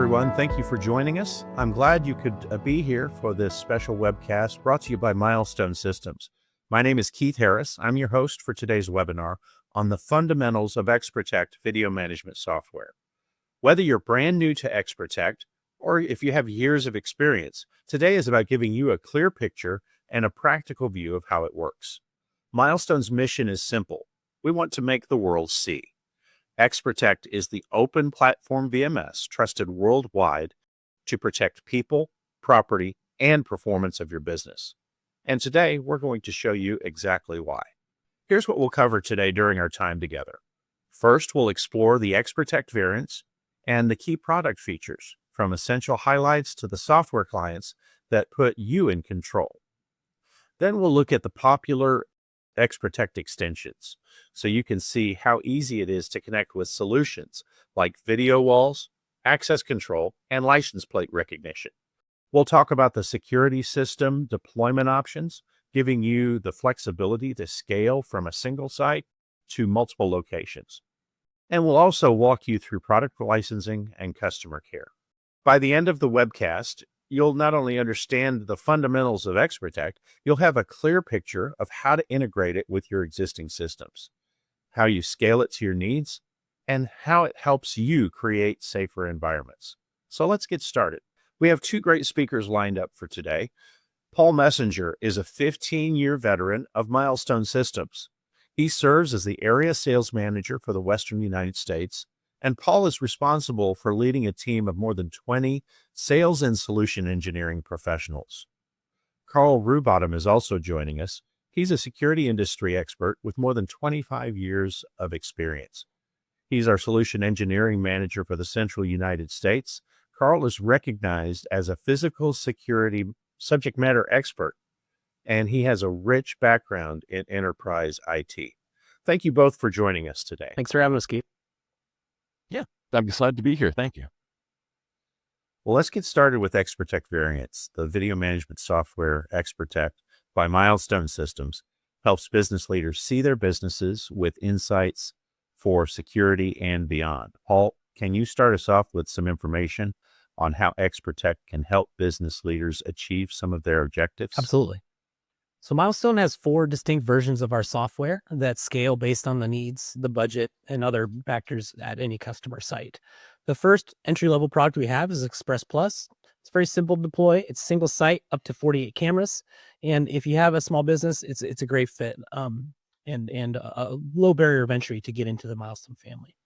everyone. Thank you for joining us. I'm glad you could be here for this special webcast brought to you by Milestone Systems. My name is Keith Harris. I'm your host for today's webinar on the fundamentals of XProtect video management software. Whether you're brand new to XProtect or if you have years of experience, today is about giving you a clear picture and a practical view of how it works. Milestone's mission is simple. We want to make the world see. XProtect is the open platform VMS trusted worldwide to protect people, property, and performance of your business. And today, we're going to show you exactly why. Here's what we'll cover today during our time together. First, we'll explore the XProtect variants and the key product features, from essential highlights to the software clients that put you in control. Then we'll look at the popular XProtect extensions, so you can see how easy it is to connect with solutions like video walls, access control, and license plate recognition. We'll talk about the security system deployment options, giving you the flexibility to scale from a single site to multiple locations. And we'll also walk you through product licensing and customer care. By the end of the webcast, you'll not only understand the fundamentals of XProtect, you'll have a clear picture of how to integrate it with your existing systems, how you scale it to your needs, and how it helps you create safer environments. So let's get started. We have two great speakers lined up for today. Paul Messenger is a 15-year veteran of Milestone Systems. He serves as the area sales manager for the Western United States, and Paul is responsible for leading a team of more than 20 sales and solution engineering professionals. Carl Rubottom is also joining us. He's a security industry expert with more than 25 years of experience. He's our solution engineering manager for the Central United States. Carl is recognized as a physical security subject matter expert, and he has a rich background in enterprise IT. Thank you both for joining us today. Thanks for having us, Keith. Yeah, I'm excited to be here. Thank you. Well, let's get started with XProtect Variants. The video management software XProtect by Milestone Systems helps business leaders see their businesses with insights for security and beyond. Paul, can you start us off with some information on how XProtect can help business leaders achieve some of their objectives? Absolutely. So Milestone has 4 distinct versions of our software that scale based on the needs, the budget, and other factors at any customer site. The first entry-level product we have is Express Plus. It's very simple to deploy. It's single site, up to 48 cameras. And if you have a small business, it's a great fit and a low barrier of entry to get into the Milestone family.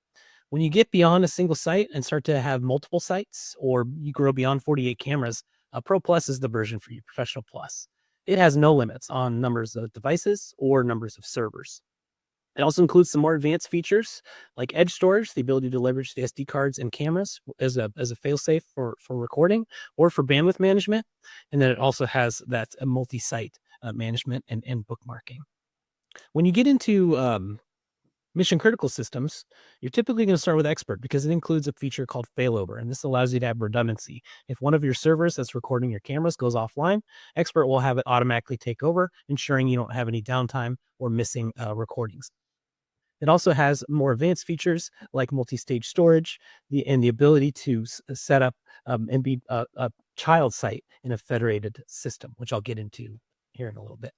When you get beyond a single site and start to have multiple sites, or you grow beyond 48 cameras, Pro Plus is the version for you, Professional Plus. It has no limits on numbers of devices or numbers of servers. It also includes some more advanced features like edge storage, the ability to leverage the SD cards and cameras as a failsafe for recording or for bandwidth management. And then it also has that multi-site management and bookmarking. When you get into mission critical systems, you're typically going to start with Expert because it includes a feature called failover, and this allows you to have redundancy. If one of your servers that's recording your cameras goes offline, Expert will have it automatically take over, ensuring you don't have any downtime or missing recordings. It also has more advanced features like multi-stage storage and the ability to set up and be a child site in a federated system, which I'll get into here in a little bit.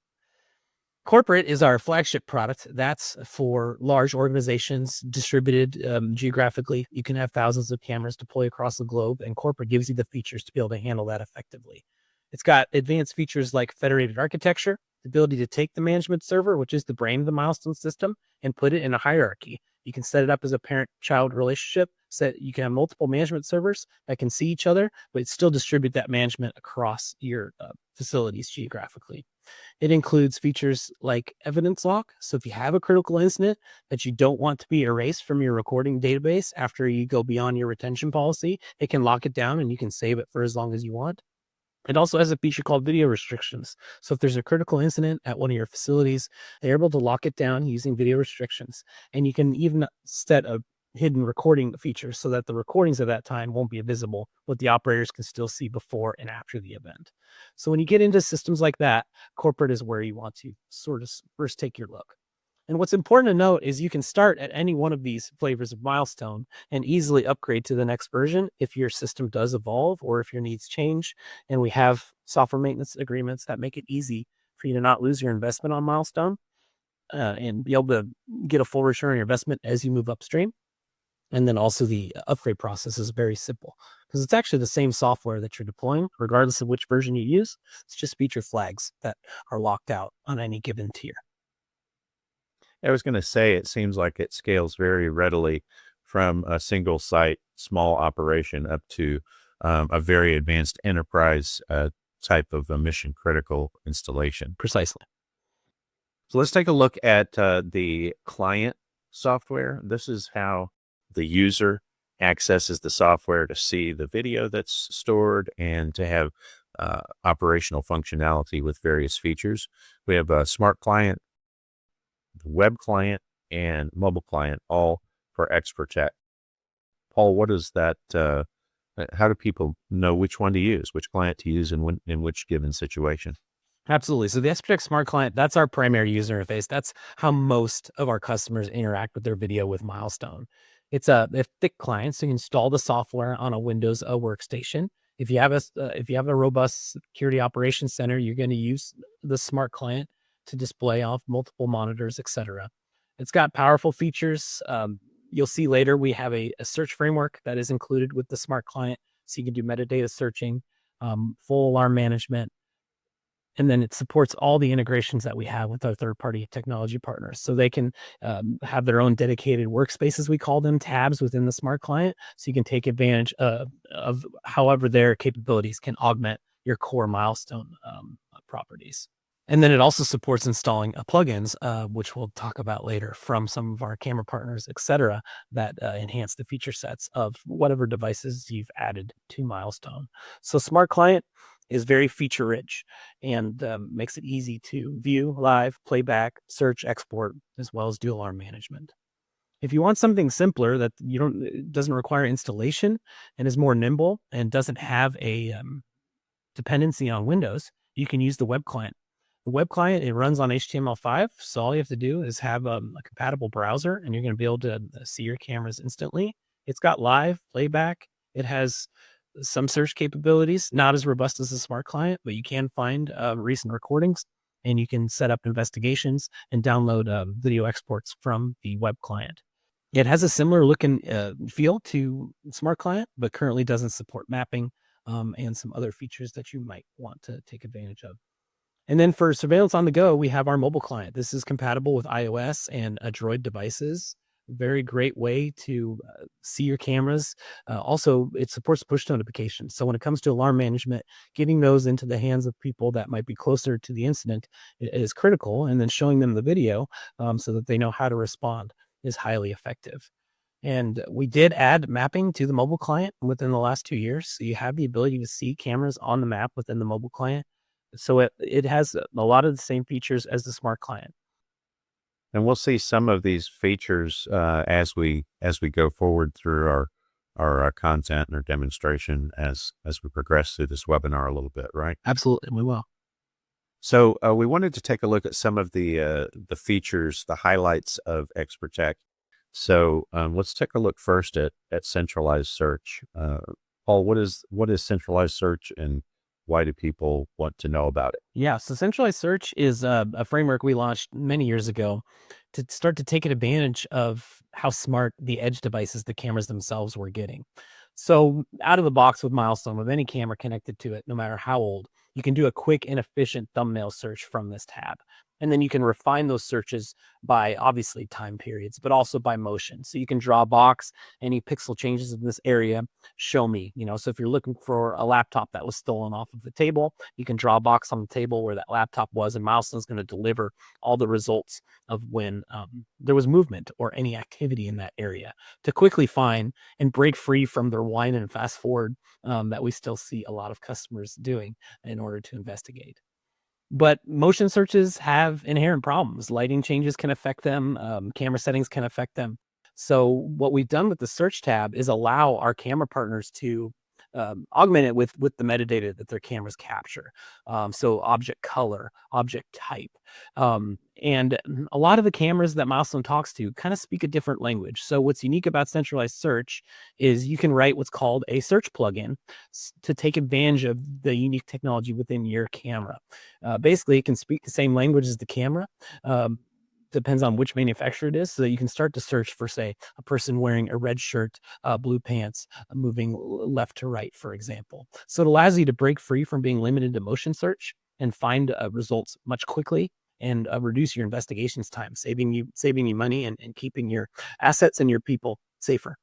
Corporate is our flagship product. That's for large organizations distributed geographically. You can have thousands of cameras deployed across the globe, and Corporate gives you the features to be able to handle that effectively. It's got advanced features like federated architecture, the ability to take the management server, which is the brain of the Milestone system, and put it in a hierarchy. You can set it up as a parent-child relationship, so you can have multiple management servers that can see each other, but still distribute that management across your facilities geographically. It includes features like evidence lock. So if you have a critical incident that you don't want to be erased from your recording database after you go beyond your retention policy, it can lock it down and you can save it for as long as you want. It also has a feature called video restrictions. So if there's a critical incident at one of your facilities, they're able to lock it down using video restrictions. And you can even set a hidden recording feature so that the recordings of that time won't be visible, but the operators can still see before and after the event. So when you get into systems like that, Corporate is where you want to sort of first take your look. And what's important to note is you can start at any one of these flavors of Milestone and easily upgrade to the next version if your system does evolve or if your needs change. And we have software maintenance agreements that make it easy for you to not lose your investment on Milestone and be able to get a full return on your investment as you move upstream. And then also the upgrade process is very simple because it's actually the same software that you're deploying, regardless of which version you use. It's just feature flags that are locked out on any given tier. I was going to say, it seems like it scales very readily from a single site, small operation up to a very advanced enterprise type of a mission critical installation. Precisely. So let's take a look at the client software. This is how the user accesses the software to see the video that's stored and to have operational functionality with various features. We have a smart client, web client, and mobile client, all for XProtect. Paul, what is that? How do people know which one to use, which client to use in which given situation? Absolutely. So the XProtect Smart Client, that's our primary user interface. That's how most of our customers interact with their video with Milestone. It's a thick client, so you install the software on a Windows workstation. If you have a robust security operations center, you're going to use the Smart Client to display off multiple monitors, etc. It's got powerful features. You'll see later we have a search framework that is included with the Smart Client, so you can do metadata searching, full alarm management. And then it supports all the integrations that we have with our third-party technology partners. So they can have their own dedicated workspaces, we call them, tabs within the Smart Client. So you can take advantage of however their capabilities can augment your core Milestone properties. And then it also supports installing plugins, which we'll talk about later, from some of our camera partners, et cetera, that enhance the feature sets of whatever devices you've added to Milestone. So Smart Client is very feature rich and makes it easy to view live, playback, search, export, as well as do alarm management. If you want something simpler that it doesn't require installation and is more nimble and doesn't have a dependency on Windows, you can use the web client. The web client, it runs on HTML5, so all you have to do is have a compatible browser, and you're going to be able to see your cameras instantly. It's got live playback. It has some search capabilities, not as robust as the Smart Client, but you can find recent recordings, and you can set up investigations and download video exports from the web client. It has a similar look and feel to Smart Client, but currently doesn't support mapping and some other features that you might want to take advantage of. And then for surveillance on the go, we have our mobile client. This is compatible with iOS and Android devices. Very great way to see your cameras. Also, it supports push notifications. So when it comes to alarm management, getting those into the hands of people that might be closer to the incident is critical. And then showing them the video so that they know how to respond is highly effective. And we did add mapping to the mobile client within the last 2 years. So you have the ability to see cameras on the map within the mobile client. So it has a lot of the same features as the Smart Client. And we'll see some of these features as we go forward through our content and our demonstration as we progress through this webinar a little bit, right? Absolutely, we will. So we wanted to take a look at some of the features, the highlights of XProtect. So let's take a look first at centralized search. Paul, what is centralized search, and why do people want to know about it? Yeah, so centralized search is a framework we launched many years ago to start to take advantage of how smart the edge devices, the cameras themselves, were getting. So out of the box with Milestone, with any camera connected to it, no matter how old, you can do a quick and efficient thumbnail search from this tab. And then you can refine those searches by obviously time periods, but also by motion. So you can draw a box, any pixel changes in this area, show me, so if you're looking for a laptop that was stolen off of the table, you can draw a box on the table where that laptop was, and Milestone's going to deliver all the results of when there was movement or any activity in that area to quickly find and break free from the rewind and fast forward that we still see a lot of customers doing in order to investigate. But motion searches have inherent problems. Lighting changes can affect them. Camera settings can affect them. So what we've done with the search tab is allow our camera partners to augment it with the metadata that their cameras capture. So object color, object type. And a lot of the cameras that Milestone talks to kind of speak a different language. So what's unique about centralized search is you can write what's called a search plugin to take advantage of the unique technology within your camera. Basically, it can speak the same language as the camera. Depends on which manufacturer it is. So you can start to search for, say, a person wearing a red shirt, blue pants, moving left to right, for example. So it allows you to break free from being limited to motion search and find results much quickly and reduce your investigations time, saving you money and keeping your assets and your people safer.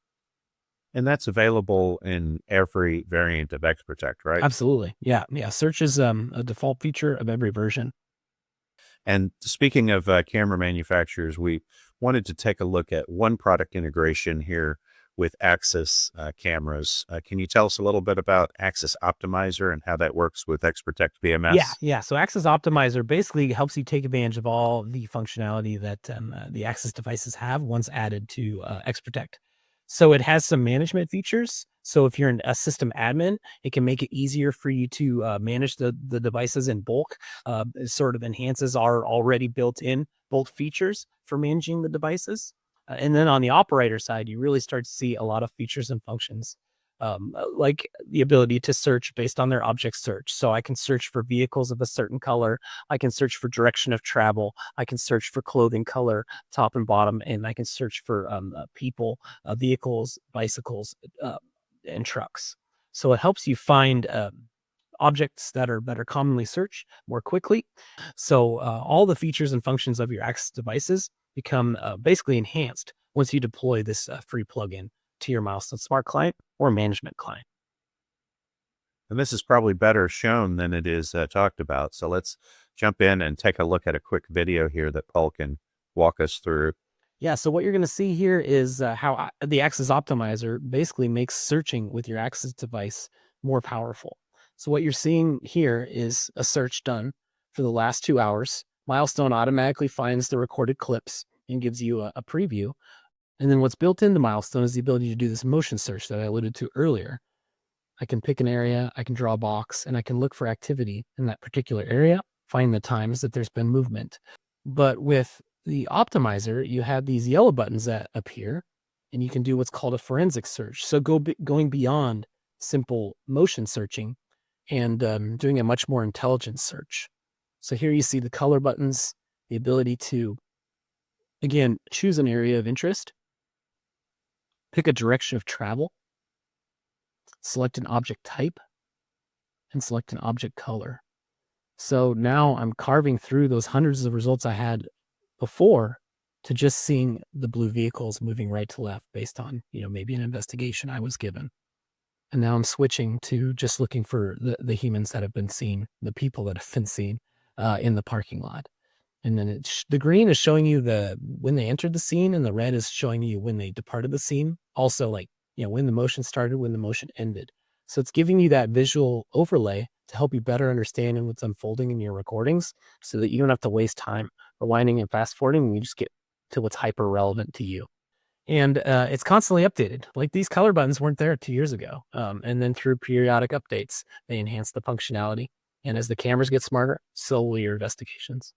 And that's available in every variant of XProtect, right? Absolutely. Yeah. Search is a default feature of every version. And speaking of camera manufacturers, we wanted to take a look at one product integration here with Axis cameras. Can you tell us a little bit about Axis Optimizer and how that works with XProtect VMS? Yeah. So Axis Optimizer basically helps you take advantage of all the functionality that the Axis devices have once added to XProtect. So it has some management features. So if you're a system admin, it can make it easier for you to manage the devices in bulk. It sort of enhances our already built-in bulk features for managing the devices. And then on the operator side, you really start to see a lot of features and functions, like the ability to search based on their object search. So I can search for vehicles of a certain color. I can search for direction of travel. I can search for clothing color, top and bottom, and I can search for people, vehicles, bicycles, and trucks. So it helps you find objects that are commonly searched more quickly. So all the features and functions of your Axis devices become basically enhanced once you deploy this free plugin to your Milestone Smart Client or management client. And this is probably better shown than it is talked about. So let's jump in and take a look at a quick video here that Paul can walk us through. Yeah, so what you're going to see here is how the Axis Optimizer basically makes searching with your Axis device more powerful. So what you're seeing here is a search done for the last 2 hours. Milestone automatically finds the recorded clips and gives you a preview. And then what's built into Milestone is the ability to do this motion search that I alluded to earlier. I can pick an area, I can draw a box, and I can look for activity in that particular area, find the times that there's been movement. But with the Optimizer, you have these yellow buttons that appear, and you can do what's called a forensic search. So going beyond simple motion searching and doing a much more intelligent search. So here you see the color buttons, the ability to, again, choose an area of interest, pick a direction of travel, select an object type, and select an object color. So now I'm carving through those hundreds of results I had before to just seeing the blue vehicles moving right to left based on, maybe an investigation I was given. And now I'm switching to just looking for the humans that have been seen, the people that have been seen in the parking lot. And then the green is showing you when they entered the scene, and the red is showing you when they departed the scene. Also, when the motion started, when the motion ended. So it's giving you that visual overlay to help you better understand what's unfolding in your recordings, so that you don't have to waste time rewinding and fast forwarding, and you just get to what's hyper relevant to you. And it's constantly updated. Like, these color buttons weren't there 2 years ago. And then through periodic updates, they enhance the functionality. And as the cameras get smarter, so will your investigations.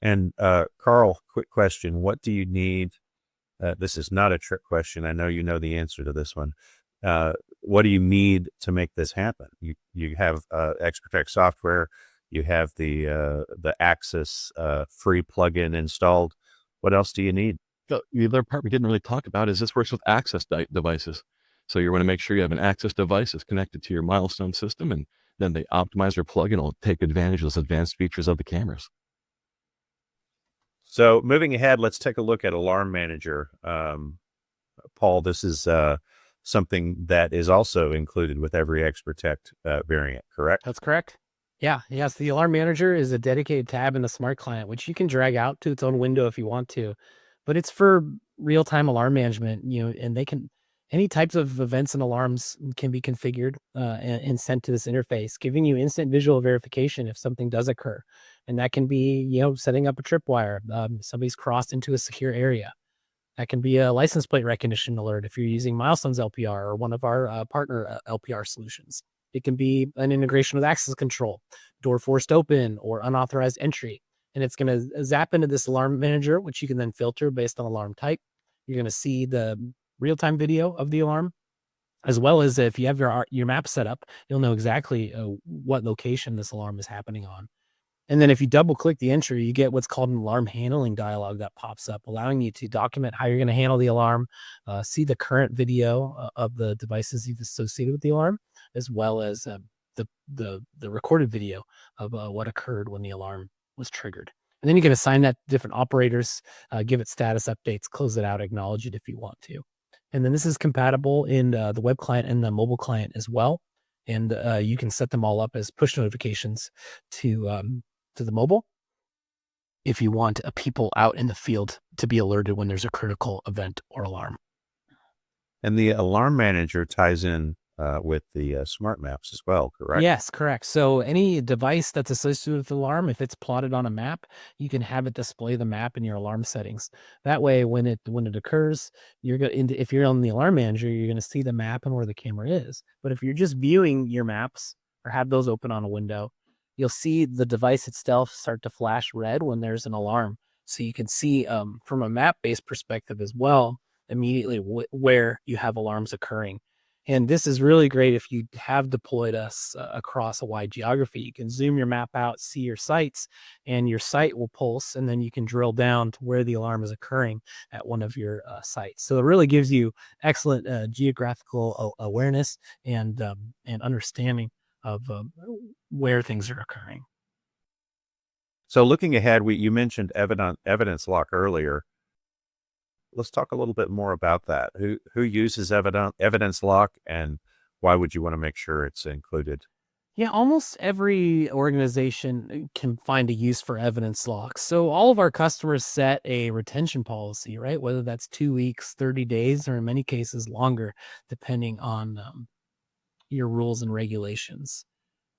And Carl, quick question. What do you need? This is not a trick question. I know you know the answer to this one. What do you need to make this happen? You have XProtect software. You have the Axis free plugin installed. What else do you need? The other part we didn't really talk about is this works with Axis devices. So you want to make sure you have an Axis device that's connected to your Milestone system, and then the Optimizer plugin will take advantage of those advanced features of the cameras. So moving ahead, let's take a look at Alarm Manager. Paul, this is something that is also included with every XProtect variant, correct? That's correct. Yeah. Yes. The Alarm Manager is a dedicated tab in the Smart Client, which you can drag out to its own window if you want to, but it's for real-time alarm management, and any types of events and alarms can be configured and sent to this interface, giving you instant visual verification if something does occur. And that can be, setting up a tripwire, somebody's crossed into a secure area. That can be a license plate recognition alert if you're using Milestone's LPR or one of our partner LPR solutions. It can be an integration with access control, door forced open, or unauthorized entry. And it's going to zap into this alarm manager, which you can then filter based on alarm type. You're going to see the real-time video of the alarm, as well as if you have your map set up, you'll know exactly what location this alarm is happening on. And then if you double click the entry, you get what's called an alarm handling dialog that pops up, allowing you to document how you're going to handle the alarm, see the current video of the devices you've associated with the alarm, as well as the recorded video of what occurred when the alarm was triggered. And then you can assign that to different operators, give it status updates, close it out, acknowledge it if you want to. And then this is compatible in the web client and the mobile client as well. And you can set them all up as push notifications to the mobile if you want people out in the field to be alerted when there's a critical event or alarm. And the alarm manager ties in with the smart maps as well, correct? Yes, correct. So any device that's associated with the alarm, if it's plotted on a map, you can have it display the map in your alarm settings. That way, when it occurs, if you're on the alarm manager, you're going to see the map and where the camera is. But if you're just viewing your maps or have those open on a window, you'll see the device itself start to flash red when there's an alarm. So you can see from a map-based perspective as well, immediately where you have alarms occurring. And this is really great if you have deployed us across a wide geography. You can zoom your map out, see your sites, and your site will pulse, and then you can drill down to where the alarm is occurring at one of your sites. So it really gives you excellent geographical awareness and understanding of where things are occurring. So looking ahead, you mentioned Evidence Lock earlier. Let's talk a little bit more about that. Who uses Evidence Lock, and why would you want to make sure it's included? Yeah, almost every organization can find a use for Evidence Lock. So all of our customers set a retention policy, right? Whether that's 2 weeks, 30 days, or in many cases longer, depending on your rules and regulations.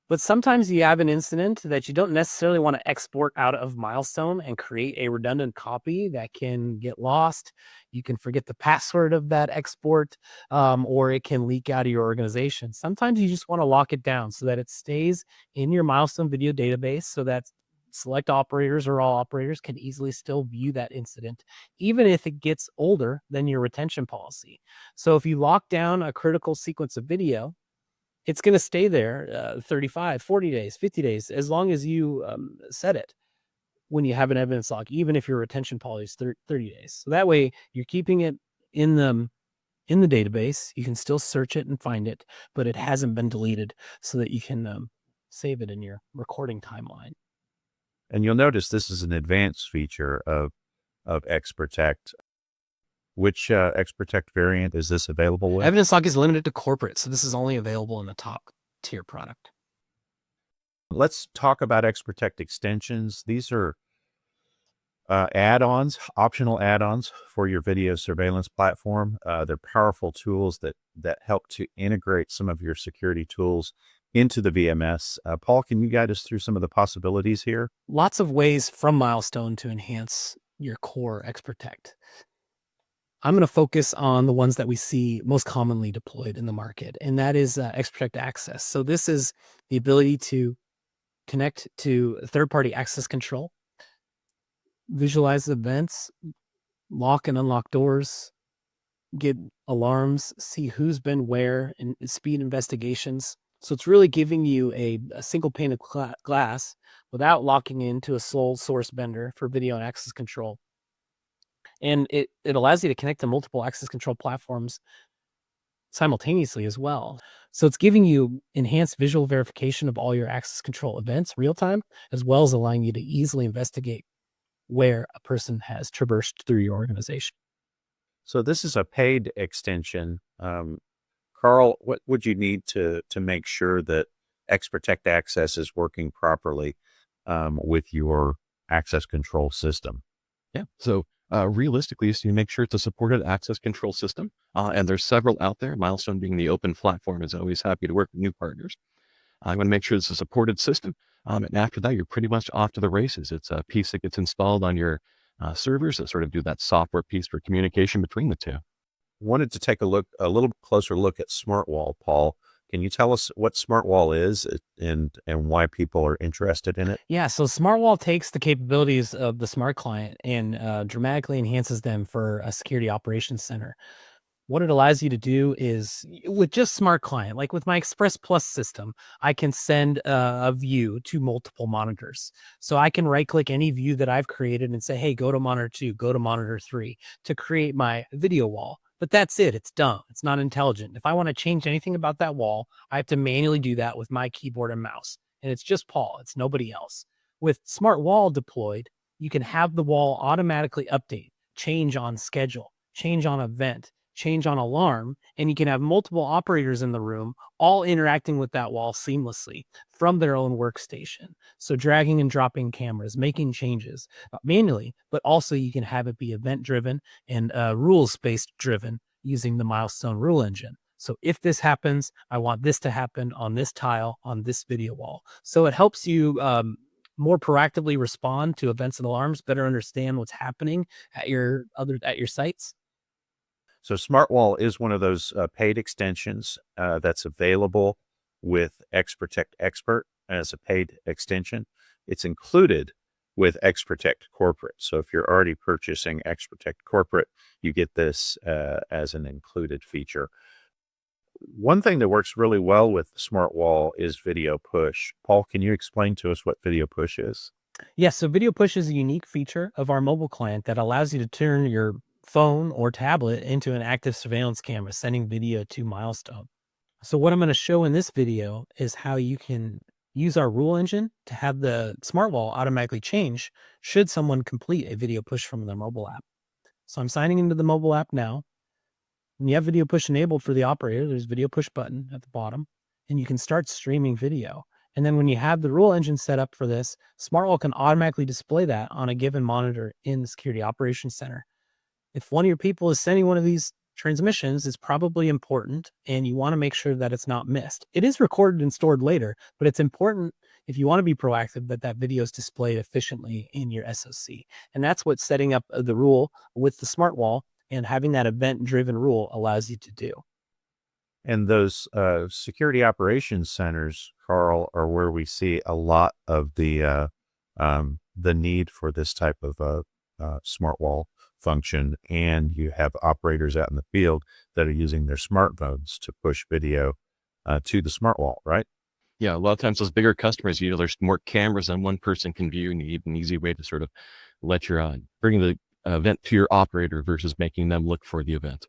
But sometimes you have an incident that you don't necessarily want to export out of Milestone and create a redundant copy that can get lost. You can forget the password of that export, or it can leak out of your organization. Sometimes you just want to lock it down so that it stays in your Milestone video database so that select operators or all operators can easily still view that incident, even if it gets older than your retention policy. So if you lock down a critical sequence of video, it's going to stay there 35, 40 days, 50 days, as long as you set it when you have an Evidence Lock, even if your retention policy is 30 days. So that way you're keeping it in the database. You can still search it and find it, but it hasn't been deleted so that you can save it in your recording timeline. And you'll notice this is an advanced feature of XProtect. Which XProtect variant is this available with? Evidence Lock is limited to corporate, so this is only available in the top tier product. Let's talk about XProtect extensions. These are add-ons, optional add-ons for your video surveillance platform. They're powerful tools that help to integrate some of your security tools into the VMS. Paul, can you guide us through some of the possibilities here? Lots of ways from Milestone to enhance your core XProtect. I'm going to focus on the ones that we see most commonly deployed in the market, and that is XProtect Access. So this is the ability to connect to third-party access control, visualize events, lock and unlock doors, get alarms, see who's been where, and speed investigations. So it's really giving you a single pane of glass without locking into a sole source vendor for video and access control. And it allows you to connect to multiple access control platforms simultaneously as well. So it's giving you enhanced visual verification of all your access control events real time, as well as allowing you to easily investigate where a person has traversed through your organization. So this is a paid extension. Carl, what would you need to make sure that XProtect Access is working properly with your access control system? Yeah. So realistically, so you make sure it's a supported access control system. And there's several out there. Milestone being the open platform is always happy to work with new partners. I want to make sure it's a supported system. And after that, you're pretty much off to the races. It's a piece that gets installed on your servers that sort of do that software piece for communication between the two. Wanted to take a little closer look at SmartWall, Paul. Can you tell us what SmartWall is and why people are interested in it? Yeah, so SmartWall takes the capabilities of the Smart Client and dramatically enhances them for a security operations center. What it allows you to do is with just Smart Client, like with my Express Plus system, I can send a view to multiple monitors. So I can right click any view that I've created and say, hey, go to monitor 2, go to monitor 3 to create my video wall. But that's it. It's dumb. It's not intelligent. If I want to change anything about that wall, I have to manually do that with my keyboard and mouse. And it's just Paul. It's nobody else. With Smart Wall deployed, you can have the wall automatically update, change on schedule, change on event, change on alarm, and you can have multiple operators in the room all interacting with that wall seamlessly from their own workstation. So dragging and dropping cameras, making changes manually, but also you can have it be event driven and rules based driven using the Milestone rule engine. So if this happens, I want this to happen on this tile on this video wall. So it helps you more proactively respond to events and alarms, better understand what's happening at your sites. So SmartWall is one of those paid extensions that's available with XProtect Expert as a paid extension. It's included with XProtect Corporate. So if you're already purchasing XProtect Corporate, you get this as an included feature. One thing that works really well with SmartWall is video push. Paul, can you explain to us what video push is? Yes, so Video Push is a unique feature of our mobile client that allows you to turn your phone or tablet into an active surveillance camera, sending video to Milestone. So what I'm going to show in this video is how you can use our rule engine to have the smart wall automatically change should someone complete a video push from their mobile app. So I'm signing into the mobile app now. When you have video push enabled for the operator, there's video push button at the bottom, and you can start streaming video. And then when you have the rule engine set up for this, SmartWall can automatically display that on a given monitor in the Security Operations Center. If one of your people is sending one of these transmissions, it's probably important, and you want to make sure that it's not missed. It is recorded and stored later, but it's important if you want to be proactive that video is displayed efficiently in your SOC. And that's what setting up the rule with the SmartWall and having that event-driven rule allows you to do. And those security operations centers, Carl, are where we see a lot of the need for this type of smart wall function. And you have operators out in the field that are using their smartphones to push video to the smart wall, right? Yeah, a lot of times those bigger customers, there's more cameras than one person can view, and you need an easy way to sort of let your bring the event to your operator versus making them look for the event.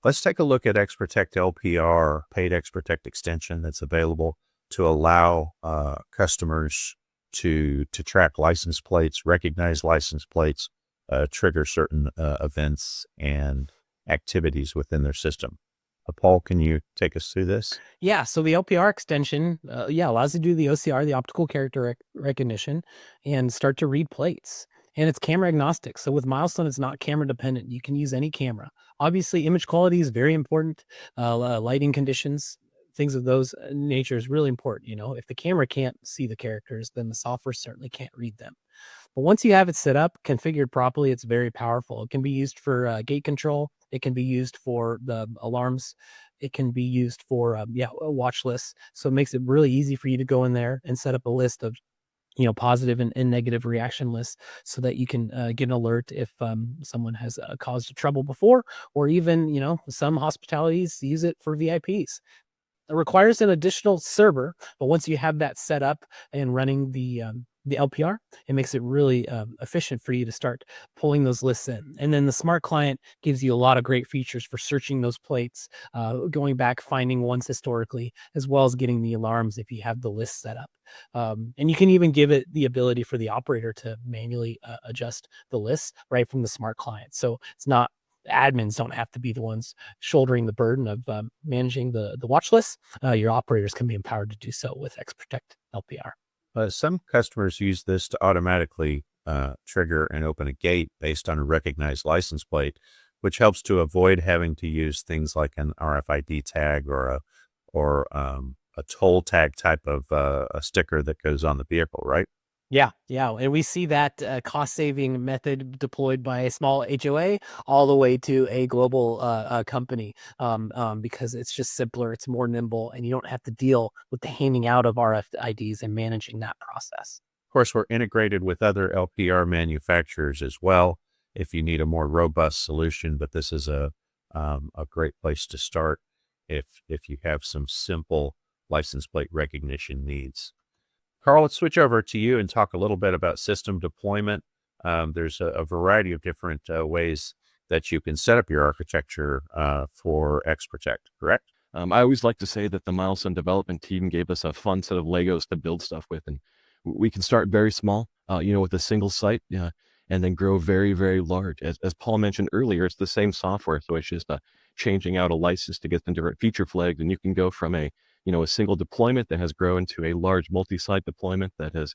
Let's take a look at XProtect LPR, paid XProtect extension that's available to allow customers to track license plates, recognize license plates, trigger certain events and activities within their system. Paul, can you take us through this? Yeah, so the LPR extension, allows you to do the OCR, the optical character recognition, and start to read plates. And it's camera agnostic. So with Milestone, it's not camera dependent. You can use any camera. Obviously, image quality is very important. Lighting conditions, things of those nature is really important. If the camera can't see the characters, then the software certainly can't read them. But once you have it set up, configured properly, it's very powerful. It can be used for gate control. It can be used for the alarms. It can be used for a watch lists. So it makes it really easy for you to go in there and set up a list of positive and negative reaction lists so that you can get an alert if someone has caused trouble before, or even, some hospitalities use it for VIPs. It requires an additional server, but once you have that set up and running the LPR, it makes it really efficient for you to start pulling those lists in. And then the smart client gives you a lot of great features for searching those plates, going back, finding ones historically, as well as getting the alarms if you have the list set up. And you can even give it the ability for the operator to manually adjust the lists right from the smart client. So it's not admins don't have to be the ones shouldering the burden of managing the watch lists. Your operators can be empowered to do so with XProtect LPR. Some customers use this to automatically trigger and open a gate based on a recognized license plate, which helps to avoid having to use things like an RFID tag or a toll tag type of a sticker that goes on the vehicle, right? Yeah, yeah, and we see that cost-saving method deployed by a small HOA all the way to a global company, because it's just simpler, it's more nimble, and you don't have to deal with the handing out of RFIDs and managing that process. Of course, we're integrated with other LPR manufacturers as well if you need a more robust solution, but this is a great place to start if you have some simple license plate recognition needs. Carl, let's switch over to you and talk a little bit about system deployment. There's a variety of different ways that you can set up your architecture for XProtect, correct? I always like to say that the Milestone development team gave us a fun set of Legos to build stuff with, and we can start very small, with a single site, and then grow very, very large. As Paul mentioned earlier, it's the same software, so it's just changing out a license to get some different feature flags, and you can go from a single deployment that has grown to a large multi-site deployment that has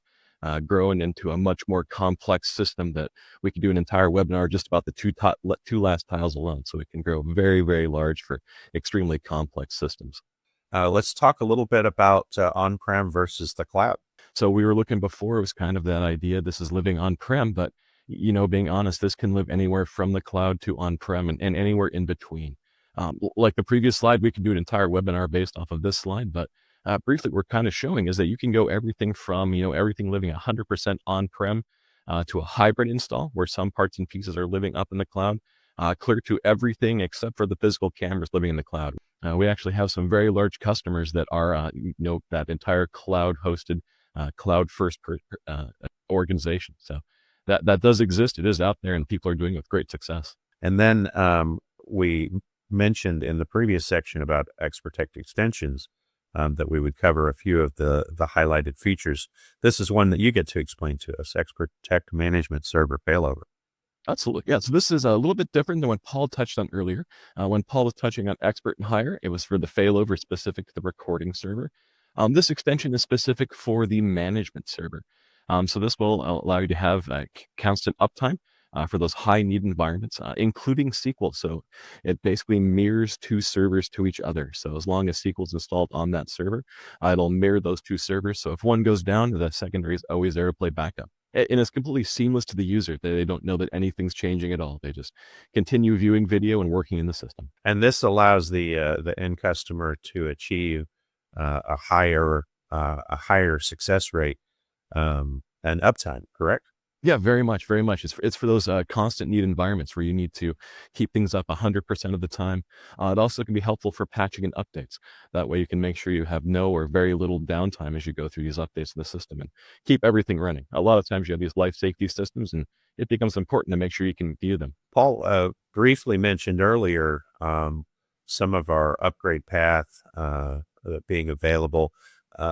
grown into a much more complex system that we could do an entire webinar just about the two last tiles alone. So it can grow very, very large for extremely complex systems. Let's talk a little bit about on-prem versus the cloud. So we were looking before, it was kind of that idea. This is living on-prem, but being honest, this can live anywhere from the cloud to on-prem and anywhere in between. Like the previous slide, we could do an entire webinar based off of this slide, but briefly, we're kind of showing is that you can go everything from, everything living 100% on-prem to a hybrid install where some parts and pieces are living up in the cloud, clear to everything except for the physical cameras living in the cloud. We actually have some very large customers that are, that entire cloud-hosted, cloud-first organization. So that does exist. It is out there, and people are doing it with great success. And then we mentioned in the previous section about XProtect extensions that we would cover a few of the highlighted features. This is one that you get to explain to us, XProtect Management Server Failover. Absolutely. Yeah. So this is a little bit different than what Paul touched on earlier. When Paul was touching on Expert and Hire, it was for the failover specific to the recording server. This extension is specific for the management server. So this will allow you to have constant uptime for those high need environments, including SQL. So it basically mirrors two servers to each other. So as long as SQL is installed on that server, it'll mirror those two servers. So if one goes down, the secondary is always there to play backup. And it's completely seamless to the user. They don't know that anything's changing at all. They just continue viewing video and working in the system. And this allows the end customer to achieve a higher success rate and uptime, correct? Yeah, very much, very much. It's for those constant need environments where you need to keep things up 100% of the time. It also can be helpful for patching and updates. That way you can make sure you have no or very little downtime as you go through these updates in the system and keep everything running. A lot of times you have these life safety systems, and it becomes important to make sure you can view them. Paul briefly mentioned earlier some of our upgrade path being available.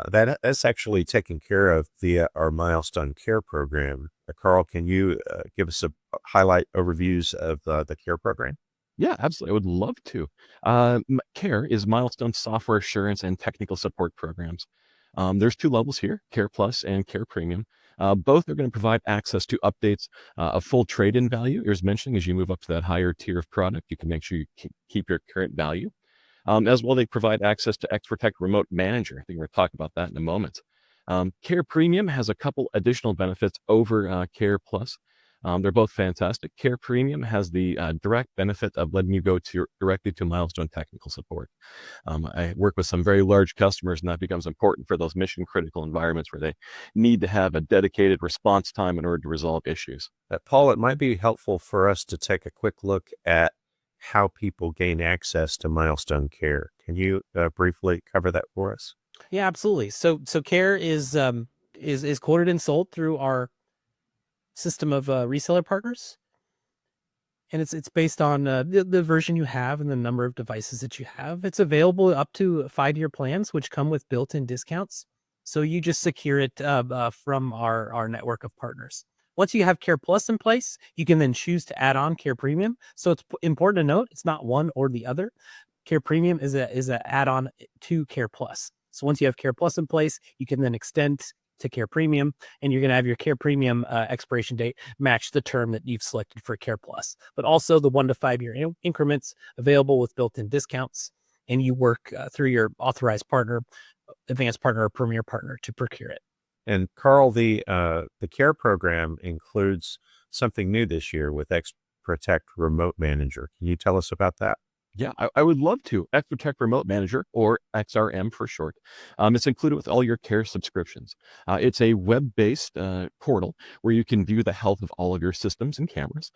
That's actually taken care of via our Milestone Care program. Carl, can you give us a highlight overviews of the Care program? Yeah, absolutely. I would love to. CARE is Milestone Software Assurance and Technical Support Programs. There's two levels here, CARE Plus and CARE Premium. Both are going to provide access to updates, a full trade-in value. As mentioning, as you move up to that higher tier of product, you can make sure you keep your current value. As well, they provide access to XProtect Remote Manager. I think we're going to talk about that in a moment. Care Premium has a couple additional benefits over Care Plus. They're both fantastic. Care Premium has the direct benefit of letting you go directly to Milestone technical support. I work with some very large customers, and that becomes important for those mission critical environments where they need to have a dedicated response time in order to resolve issues. Paul, it might be helpful for us to take a quick look at how people gain access to Milestone Care. Can you briefly cover that for us? Yeah, absolutely. So Care is quoted and sold through our system of reseller partners, and it's based on the version you have and the number of devices that you have. It's available up to 5-year plans, which come with built-in discounts. So you just secure it from our network of partners. Once you have Care Plus in place, you can then choose to add on Care Premium. So it's important to note it's not one or the other. Care Premium is a add-on to Care Plus. So once you have Care Plus in place, you can then extend to Care Premium, and you're going to have your Care Premium expiration date match the term that you've selected for Care Plus. But also the 1 to 5 year increments available with built-in discounts, and you work through your authorized partner, advanced partner, or premier partner to procure it. And Carl, the CARE program includes something new this year with XProtect Remote Manager. Can you tell us about that? Yeah, I would love to. XProtect Remote Manager, or XRM for short. It's included with all your care subscriptions. It's a web-based portal where you can view the health of all of your systems and cameras.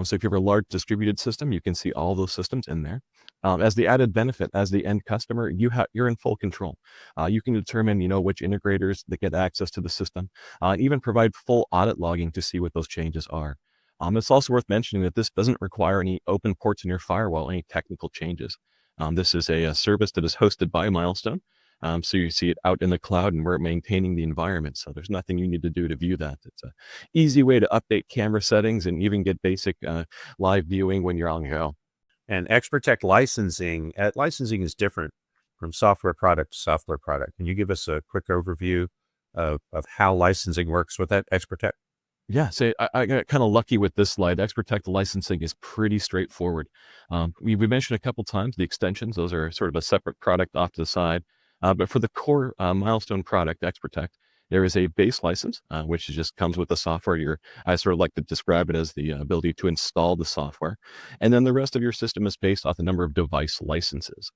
So if you have a large distributed system, you can see all those systems in there. As the added benefit, as the end customer, you're in full control. You can determine, which integrators that get access to the system, and even provide full audit logging to see what those changes are. It's also worth mentioning that this doesn't require any open ports in your firewall, any technical changes. This is a service that is hosted by Milestone. So you see it out in the cloud and we're maintaining the environment. So there's nothing you need to do to view that. It's an easy way to update camera settings and even get basic live viewing when you're on the go. And XProtect licensing is different from software product to software product. Can you give us a quick overview of how licensing works with that XProtect? Yeah, so I got kind of lucky with this slide. XProtect licensing is pretty straightforward. We mentioned a couple times the extensions; those are sort of a separate product off to the side. But for the core Milestone product, XProtect, there is a base license, which just comes with the software. I sort of like to describe it as the ability to install the software, and then the rest of your system is based off the number of device licenses.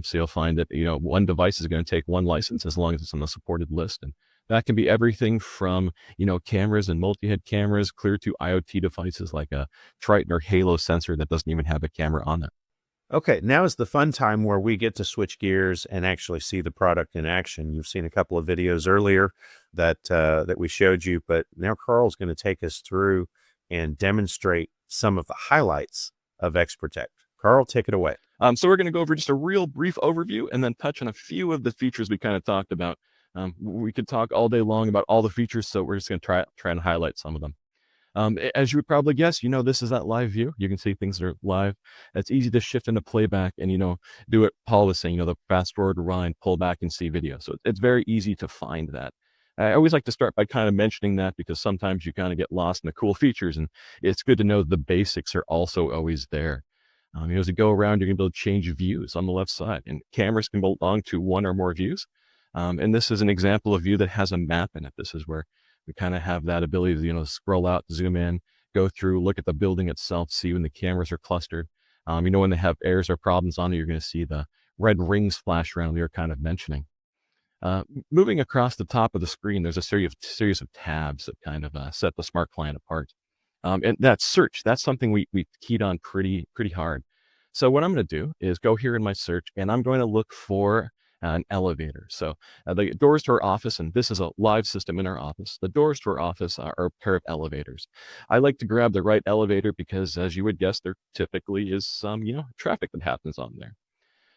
So you'll find that one device is going to take one license as long as it's on the supported list, and that can be everything from cameras and multi-head cameras clear to IoT devices like a Triton or Halo sensor that doesn't even have a camera on it. Okay, now is the fun time where we get to switch gears and actually see the product in action. You've seen a couple of videos earlier that we showed you, but now Carl's going to take us through and demonstrate some of the highlights of XProtect. Carl, take it away. So we're going to go over just a real brief overview and then touch on a few of the features we kind of talked about. We could talk all day long about all the features, so we're just going to try and highlight some of them. As you would probably guess, this is that live view. You can see things that are live. It's easy to shift into playback and, do what Paul was saying, the fast forward, rewind, pull back and see video. So it's very easy to find that. I always like to start by kind of mentioning that because sometimes you kind of get lost in the cool features, and it's good to know the basics are also always there. As you go around, you're going to be able to change views on the left side, and cameras can belong to one or more views. And this is an example of view that has a map in it. This is where we kind of have that ability to, scroll out, zoom in, go through, look at the building itself, see when the cameras are clustered. When they have errors or problems on it, you're going to see the red rings flash around we were kind of mentioning. Moving across the top of the screen, there's a series of tabs that kind of set the Smart Client apart. And that search, that's something we keyed on pretty hard. So what I'm going to do is go here in my search, and I'm going to look for an elevator. So the doors to our office, and this is a live system in our office. The doors to our office are a pair of elevators. I like to grab the right elevator because, as you would guess, there typically is some, traffic that happens on there.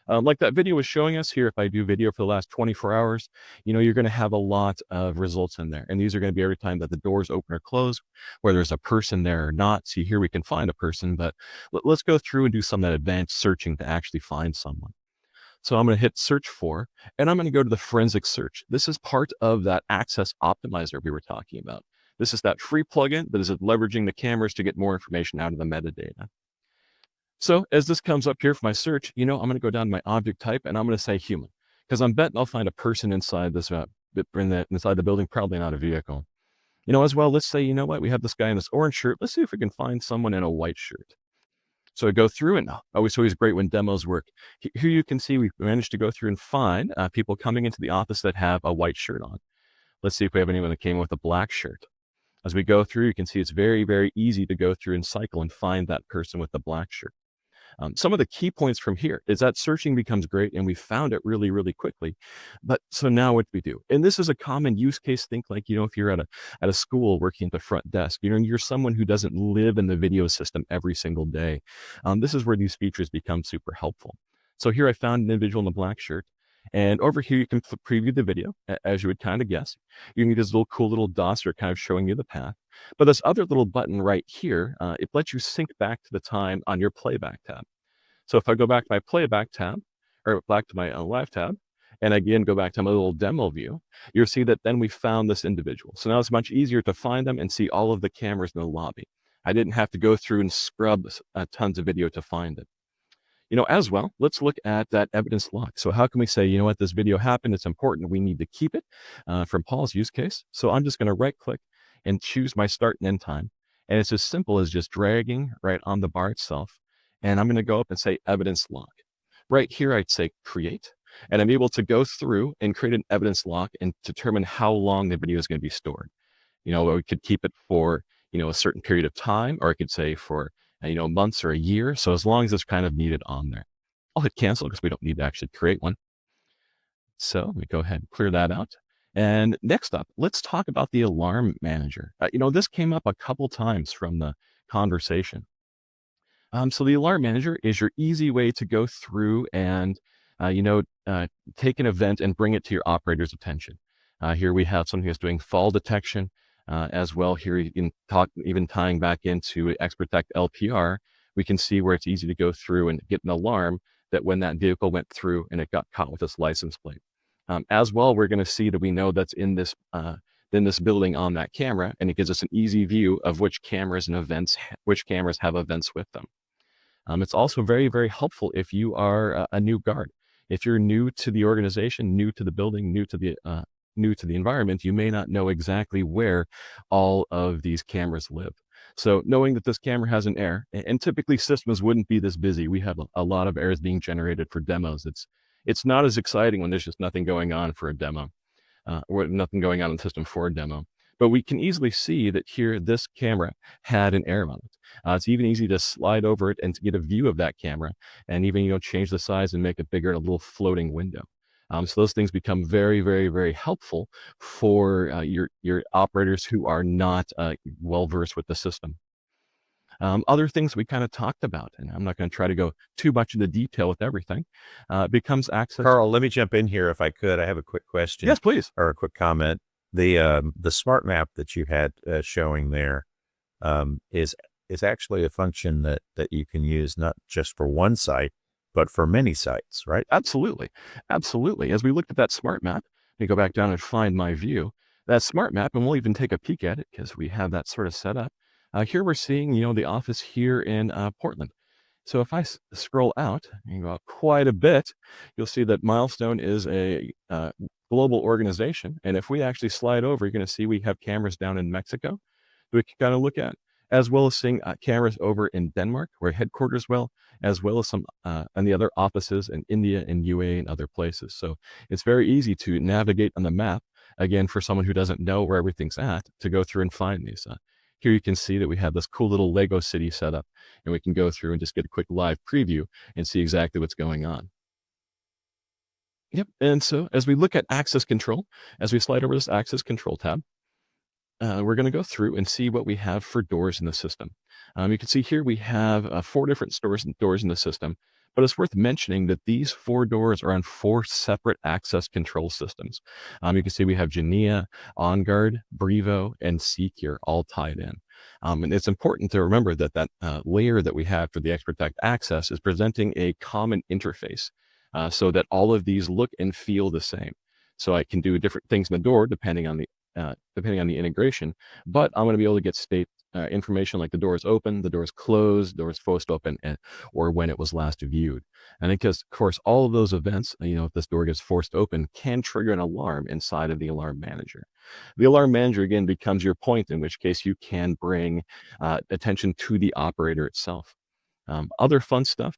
Like that video was showing us here, if I do video for the last 24 hours, you're going to have a lot of results in there. And these are going to be every time that the doors open or close, whether there's a person there or not. See, here we can find a person, but let's go through and do some of that advanced searching to actually find someone. So I'm going to hit search for, and I'm going to go to the forensic search. This is part of that Access Optimizer we were talking about. This is that free plugin that is leveraging the cameras to get more information out of the metadata. So as this comes up here for my search, I'm going to go down to my object type, and I'm going to say human, because I'm betting I'll find a person inside this inside the building, probably not a vehicle. As well, let's say, we have this guy in this orange shirt. Let's see if we can find someone in a white shirt. So I go through, and it's always great when demos work. Here you can see we managed to go through and find people coming into the office that have a white shirt on. Let's see if we have anyone that came with a black shirt. As we go through, you can see it's very, very easy to go through and cycle and find that person with the black shirt. Some of the key points from here is that searching becomes great, and we found it really, really quickly. But so now what do we do? And this is a common use case. Think like, if you're at a school working at the front desk, you're someone who doesn't live in the video system every single day. This is where these features become super helpful. So here I found an individual in a black shirt. And over here, you can preview the video, as you would kind of guess. You need these cool little dots that are kind of showing you the path. But this other little button right here, it lets you sync back to the time on your playback tab. So if I go back to my playback tab, or back to my live tab, and again, go back to my little demo view, you'll see that then we found this individual. So now it's much easier to find them and see all of the cameras in the lobby. I didn't have to go through and scrub tons of video to find it. As well, let's look at that evidence log. So how can we say, what, this video happened, it's important, we need to keep it from Paul's use case. So I'm just going to right click and choose my start and end time. And it's as simple as just dragging right on the bar itself. And I'm going to go up and say evidence log. Right here, I'd say create. And I'm able to go through and create an evidence log and determine how long the video is going to be stored. We could keep it for, a certain period of time, or I could say for, months or a year. So as long as it's kind of needed on there. I'll hit cancel because we don't need to actually create one. So let me go ahead and clear that out. And next up, let's talk about the alarm manager. This came up a couple times from the conversation. So the alarm manager is your easy way to go through and, take an event and bring it to your operator's attention. Here we have something that's doing fall detection as well. Here you can talk, even tying back into XProtect LPR, we can see where it's easy to go through and get an alarm that when that vehicle went through and it got caught with this license plate. As well, we're going to see that we know that's in this building on that camera, and it gives us an easy view of which cameras have events with them. It's also very, very helpful if you are a new guard. If you're new to the organization, new to the building, new to the environment, you may not know exactly where all of these cameras live. So knowing that this camera has an error, and typically systems wouldn't be this busy. We have a lot of errors being generated for demos. It's not as exciting when there's just nothing going on for a demo, or nothing going on in the system for a demo. But we can easily see that here, this camera had an error on it. It's even easy to slide over it and to get a view of that camera, and even change the size and make it bigger in a little floating window. So those things become very, very, very helpful for your operators who are not well versed with the system. Other things we kind of talked about, and I'm not going to try to go too much into detail with everything, becomes access. Carl, let me jump in here if I could. I have a quick question. Yes, please. Or a quick comment. The smart map that you had showing there is actually a function that you can use not just for one site, but for many sites, right? Absolutely. Absolutely. As we looked at that smart map, let me go back down and find my view. That smart map, and we'll even take a peek at it because we have that sort of set up. Here we're seeing, the office here in Portland. So if I scroll out and go up quite a bit, you'll see that Milestone is a global organization. And if we actually slide over, you're going to see we have cameras down in Mexico that we can kind of look at, as well as seeing cameras over in Denmark, where headquarters as well as some and the other offices in India and UAE and other places. So it's very easy to navigate on the map, again, for someone who doesn't know where everything's at, to go through and find these. Here you can see that we have this cool little Lego city set up, and we can go through and just get a quick live preview and see exactly what's going on. Yep. And so as we look at access control, as we slide over this access control tab, we're going to go through and see what we have for doors in the system. You can see here we have 4 different doors in the system, but it's worth mentioning that these 4 doors are on 4 separate access control systems. You can see we have Genea, OnGuard, Brivo, and Secure all tied in. And it's important to remember that layer that we have for the XProtect access is presenting a common interface, so that all of these look and feel the same. So I can do different things in the door depending on the integration, but I'm going to be able to get state information like the door is open, the door is closed, door is forced open, or when it was last viewed. And because, of course, all of those events, if this door gets forced open, can trigger an alarm inside of the alarm manager. The alarm manager, again, becomes your point, in which case you can bring attention to the operator itself. Other fun stuff,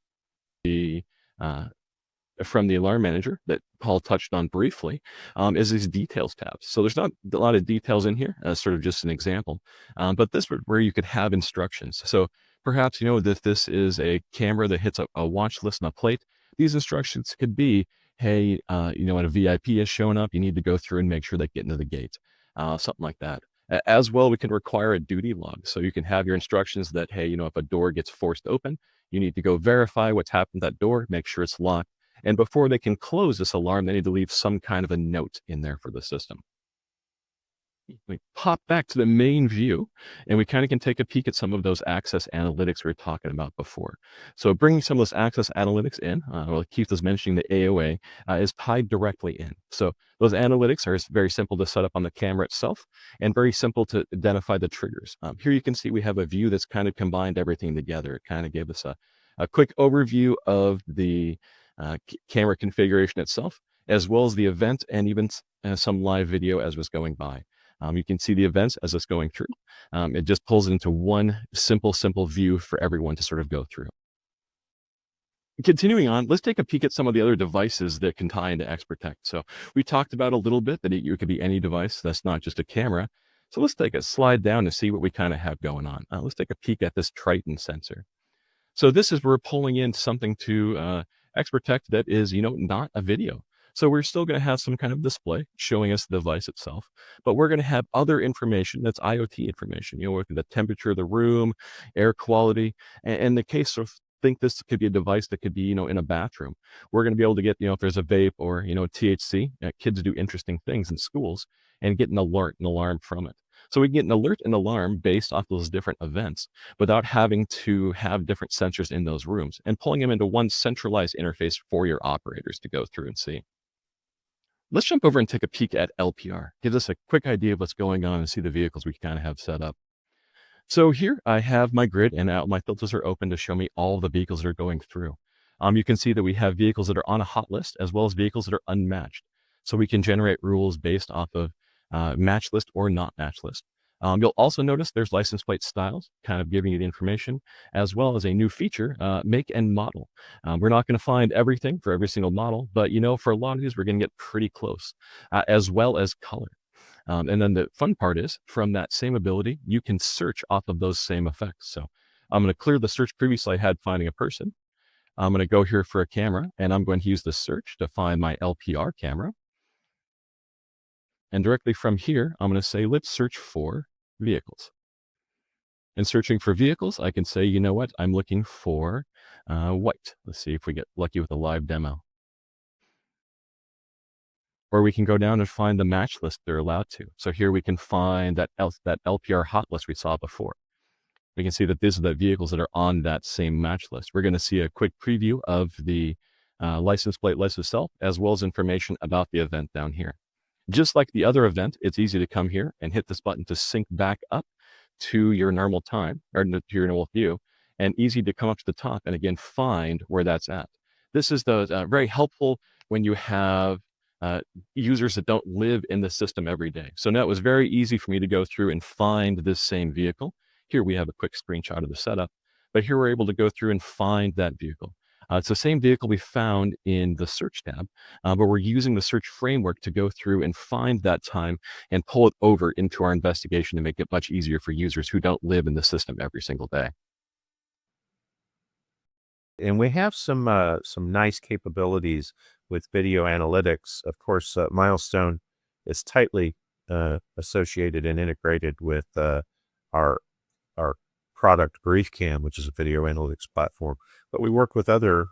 from the alarm manager that Paul touched on briefly, is these details tabs. So there's not a lot of details in here, as sort of just an example, but this is where you could have instructions. So perhaps, if this is a camera that hits a watch list on a plate, these instructions could be, hey, when a VIP is showing up, you need to go through and make sure they get into the gate, something like that. As well, we can require a duty log. So you can have your instructions that, hey, if a door gets forced open, you need to go verify what's happened to that door, make sure it's locked. And before they can close this alarm, they need to leave some kind of a note in there for the system. We pop back to the main view, and we kind of can take a peek at some of those access analytics we were talking about before. So bringing some of those access analytics in, well, Keith was mentioning the AOA, is tied directly in. So those analytics are very simple to set up on the camera itself, and very simple to identify the triggers. Here you can see we have a view that's kind of combined everything together. It kind of gave us a quick overview of the camera configuration itself, as well as the event and even some live video as was going by. You can see the events as it's going through. It just pulls it into one simple view for everyone to sort of go through. Continuing on, let's take a peek at some of the other devices that can tie into XProtect. So we talked about a little bit that it could be any device that's not just a camera. So let's take a slide down to see what we kind of have going on. Let's take a peek at this Triton sensor. So this is we're pulling in something to XProtect that is, not a video. So we're still going to have some kind of display showing us the device itself, but we're going to have other information that's IoT information, the temperature of the room, air quality, and in the case of think this could be a device that could be, in a bathroom. We're going to be able to get, if there's a vape or, THC, kids do interesting things in schools and get an alert and alarm from it. So we can get an alert and alarm based off those different events without having to have different sensors in those rooms and pulling them into one centralized interface for your operators to go through and see. Let's jump over and take a peek at LPR. Gives us a quick idea of what's going on and see the vehicles we kind of have set up. So here I have my grid and my filters are open to show me all the vehicles that are going through. You can see that we have vehicles that are on a hot list as well as vehicles that are unmatched. So we can generate rules based off of match list or not match list. You'll also notice there's license plate styles, kind of giving you the information, as well as a new feature, make and model. We're not going to find everything for every single model, but for a lot of these, we're going to get pretty close, as well as color. And then the fun part is from that same ability, you can search off of those same effects. So I'm going to clear the search previously I had finding a person. I'm going to go here for a camera and I'm going to use the search to find my LPR camera. And directly from here, I'm going to say, let's search for vehicles. And searching for vehicles, I can say, I'm looking for white. Let's see if we get lucky with a live demo. Or we can go down and find the match list they're allowed to. So here we can find that LPR hot list we saw before. We can see that these are the vehicles that are on that same match list. We're going to see a quick preview of the license plate list itself, as well as information about the event down here. Just like the other event, it's easy to come here and hit this button to sync back up to your normal time or to your normal view, and easy to come up to the top and again find where that's at. This is very helpful when you have users that don't live in the system every day. So now it was very easy for me to go through and find this same vehicle. Here we have a quick screenshot of the setup, but here we're able to go through and find that vehicle. It's the same vehicle we found in the search tab, but we're using the search framework to go through and find that time and pull it over into our investigation to make it much easier for users who don't live in the system every single day. And we have some nice capabilities with video analytics. Of course, Milestone is tightly associated and integrated with our product BriefCam, which is a video analytics platform. But we work with other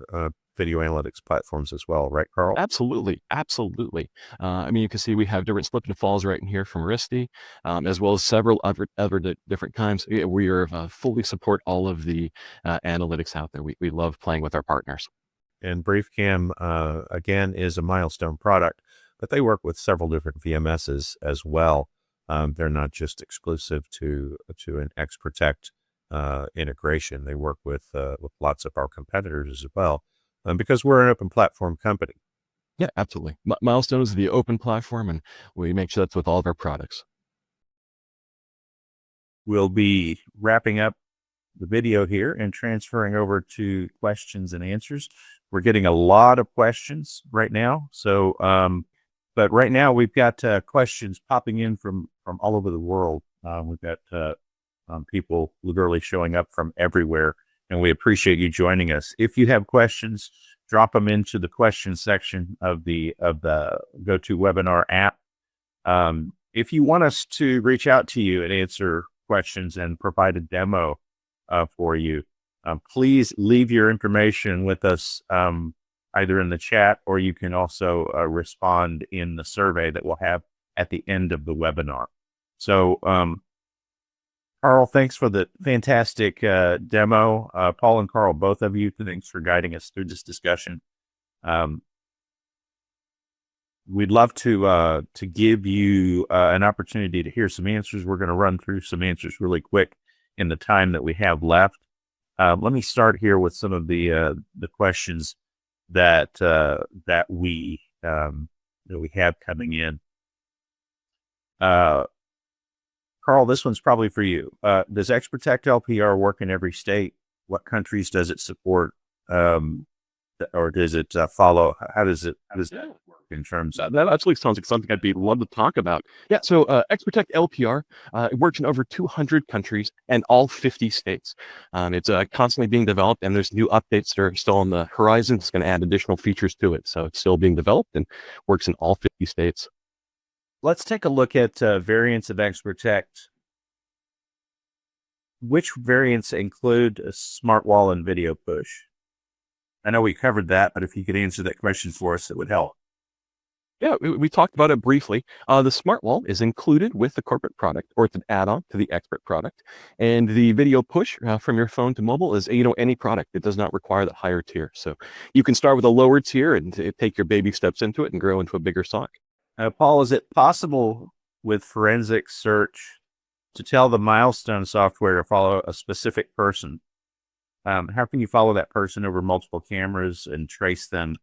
video analytics platforms as well, right, Carl? Absolutely. You can see we have different slip and falls right in here from Aristi, as well as several other different kinds. We are fully support all of the analytics out there. We love playing with our partners. And BriefCam, again, is a Milestone product, but they work with several different VMSs as well. They're not just exclusive to an XProtect integration. They work with lots of our competitors as well, because we're an open platform company. Yeah, absolutely. Milestone is the open platform, and we make sure that's with all of our products. We'll be wrapping up the video here and transferring over to questions and answers. We're getting a lot of questions right now. So, but right now we've got questions popping in from all over the world. We've got people literally showing up from everywhere, and we appreciate you joining us. If you have questions, drop them into the question section of the GoToWebinar app. If you want us to reach out to you and answer questions and provide a demo for you, please leave your information with us, either in the chat, or you can also respond in the survey that we'll have at the end of the webinar. So, Carl, thanks for the fantastic demo. Paul and Carl, both of you, thanks for guiding us through this discussion. We'd love to give you an opportunity to hear some answers. We're going to run through some answers really quick in the time that we have left. Let me start here with some of the questions that we have coming in. Carl, this one's probably for you. Does XProtect LPR work in every state? What countries does it support? Or does it follow? How does that work in terms of? That actually sounds like something I'd be love to talk about. Yeah, so XProtect LPR it works in over 200 countries and all 50 states. It's constantly being developed, and there's new updates that are still on the horizon. It's going to add additional features to it, so it's still being developed and works in all 50 states. Let's take a look at variants of XProtect. Which variants include a smart wall and video push? I know we covered that, but if you could answer that question for us, it would help. Yeah, we talked about it briefly. The smart wall is included with the corporate product, or it's an add-on to the expert product. And the video push from your phone to mobile is, any product. It does not require the higher tier. So you can start with a lower tier and take your baby steps into it and grow into a bigger SOC. Paul, is it possible with forensic search to tell the Milestone software to follow a specific person? How can you follow that person over multiple cameras and trace them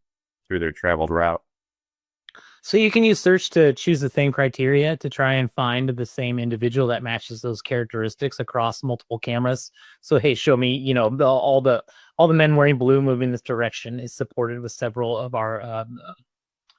through their traveled route? So you can use search to choose the same criteria to try and find the same individual that matches those characteristics across multiple cameras. So, hey, show me, all the men wearing blue moving this direction is supported with several of our